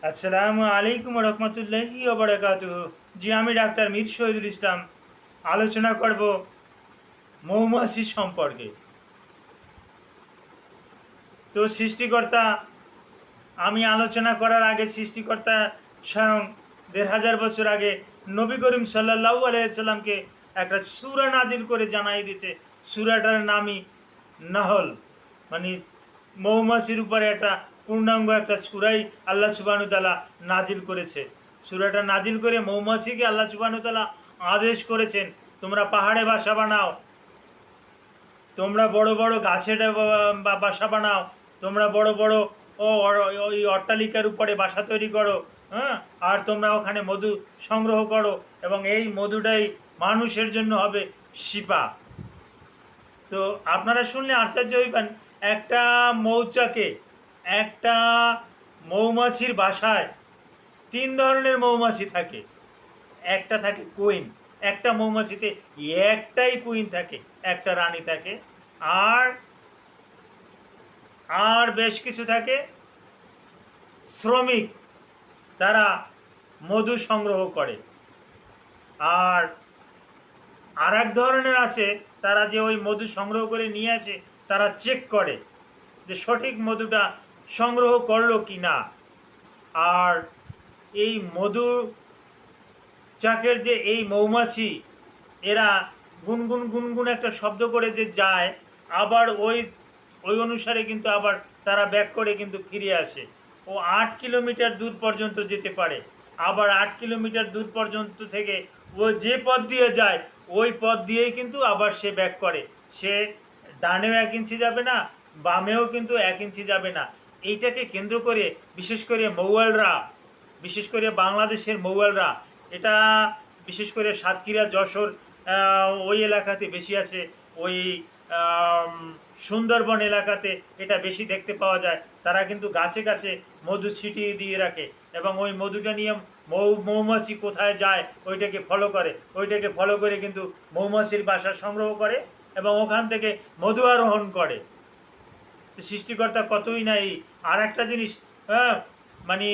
আসসালামু আলাইকুম রহমতুল্লাহি ওবরাকাতুহু। জি, আমি ডাক্তার মীর শহীদুল ইসলাম আলোচনা করব মৌমাছি সম্পর্কে। তো সৃষ্টিকর্তা, আমি আলোচনা করার আগে সৃষ্টিকর্তা স্বয়ং ১৫০০ বছর আগে নবী করিম সাল্লাল্লাহু আলাইহি সাল্লামকে একটা সূরা নাজিল করে জানাই দিয়েছে। সূরাটার নামই নাহল, মানে মৌমাছির উপরে একটা পূর্ণাঙ্গ একটা সূরাই আল্লাহ সুবহানাহু ওয়া তাআলা নাজিল করেছে। সূরাটা নাজিল করে মৌমাছিকে আল্লাহ সুবহানাহু ওয়া তাআলা আদেশ করেছেন, তোমরা পাহাড়ে বাসা বানাও, তোমরা বড় বড় গাছে বাসা বানাও, তোমরা বড় বড় ওই অট্টালিকার উপরে বাসা তৈরি করো, হ্যাঁ, আর তোমরা ওখানে মধু সংগ্রহ করো, এবং এই মধুটাই মানুষের জন্য হবে শিপা। তো আপনারা শুনলে আশ্চর্য হইবেন, একটা মৌচাকে, একটা মৌমাছির বাসায় 3 ধরনের মৌমাছি থাকে। একটা থাকে কুইন, একটা মৌমাছিতে একটাই কুইন থাকে, একটা রানী থাকে, আর আর বেশ কিছু থাকে শ্রমিক, তারা মধু সংগ্রহ করে। আর আর এক ধরনের আছে, তারা যে ওই মধু সংগ্রহ করে নিয়ে আসে, তারা চেক করে যে সঠিক মধুটা সংগ্রহ করলো কি না। আর এই মধু চাকের যে এই মৌমাছি, এরা গুনগুন গুনগুন একটা শব্দ করে যে যায়, আবার ওই ওই অনুসারে কিন্তু আবার তারা ব্যাক করে কিন্তু ফিরে আসে। ও 8 কিলোমিটার দূর পর্যন্ত যেতে পারে। আবার 8 কিলোমিটার দূর পর্যন্ত থেকে ও যে পথ দিয়ে যায়, ওই পথ দিয়েই কিন্তু আবার সে ব্যাক করে। সে ডানেও 1 ইঞ্চি যাবে না, বামেও কিন্তু 1 ইঞ্চি যাবে না। এইটাকে কেন্দ্র করে বিশেষ করে মৌয়ালরা, বিশেষ করে বাংলাদেশের মৌয়ালরা, এটা বিশেষ করে সাতক্ষীরা, যশোর, ওই এলাকাতে বেশি আছে। ওই সুন্দরবন এলাকাতে এটা বেশি দেখতে পাওয়া যায়। তারা কিন্তু গাছে গাছে মধু ছিটিয়ে দিয়ে রাখে, এবং ওই মধুটা নিয়ে মৌমাছি কোথায় যায় ওইটাকে ফলো করে, ওইটাকে ফলো করে কিন্তু মৌমাছির বাসা সংগ্রহ করে এবং ওখান থেকে মধু আরোহণ করে। সৃষ্টিকর্তা কতই না এই। আর একটা জিনিস, হ্যাঁ, মানে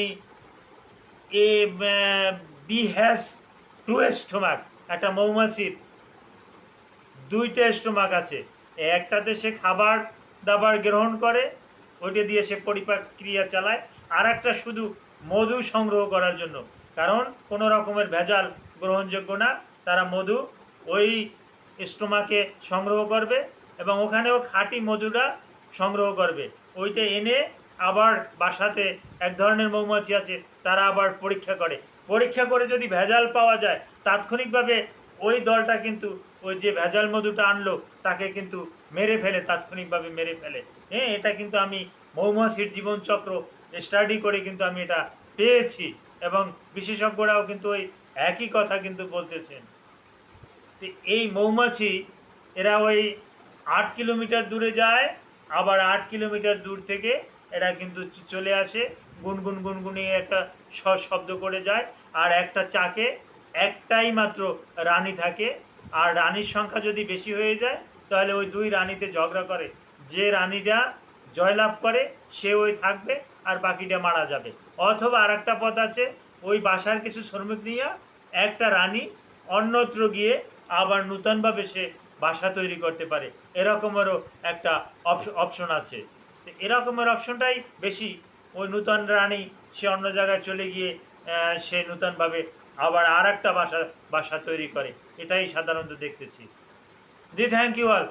A B has to stomach. একটা মৌমাছির 2টা স্টোমাক আছে। একটাতে সে খাবার দাবার গ্রহণ করে, ওইটা দিয়ে সে পরিপাক ক্রিয়া চালায়। আর একটা শুধু মধু সংগ্রহ করার জন্য, কারণ কোনো রকমের ভেজাল গ্রহণযোগ্য না। তারা মধু ওই স্টোমাকে সংগ্রহ করবে এবং ওখানেও খাঁটি মধুটা সংগ্রহ করবে। ওইটা এনে আবার বাসাতে এক ধরনের মৌমাছি আছে, তারা আবার পরীক্ষা করে। পরীক্ষা করে যদি ভেজাল পাওয়া যায়, তাৎক্ষণিকভাবে ওই দলটা কিন্তু ওই যে ভেজাল মধুটা আনলো তাকে কিন্তু মেরে ফেলে, তাৎক্ষণিকভাবে মেরে ফেলে। হ্যাঁ, এটা কিন্তু আমি মৌমাছির জীবনচক্র স্টাডি করে কিন্তু আমি এটা পেয়েছি, এবং বিশেষজ্ঞরাও কিন্তু ওই একই কথা কিন্তু বলতেছেন। তো এই মৌমাছি, এরা ওই 8 কিলোমিটার দূরে যায়, আবার 8 কিলোমিটার দূর থেকে এরা কিন্তু চলে আসে, গুনগুন গুনগুনিয়ে একটা শব্দ করে যায়। আর একটা চাকে একটাই মাত্র রানী থাকে। আর রানীর সংখ্যা যদি বেশি হয়ে যায়, তাহলে ওই 2 রানীতে ঝগড়া করে। যে রানীটা জয়লাভ করে সে ওই থাকবে, আর বাকিটা মারা যাবে। অথবা আর একটা পথ আছে, ওই বাসার কিছু শ্রমিক নিয়ে একটা রানী অন্যত্র গিয়ে আবার নূতনভাবে সে বাসা তৈরি করতে পারে। এরকমেরও একটা অপশন আছে। তো এরকমের অপশনটাই বেশি। ওই নূতন রানী সে অন্য জায়গায় চলে গিয়ে সে নূতনভাবে আবার আর একটা বাসা বাসা তৈরি করে। এটাই সাধারণত দেখতেছি। জি, থ্যাংক ইউ অল।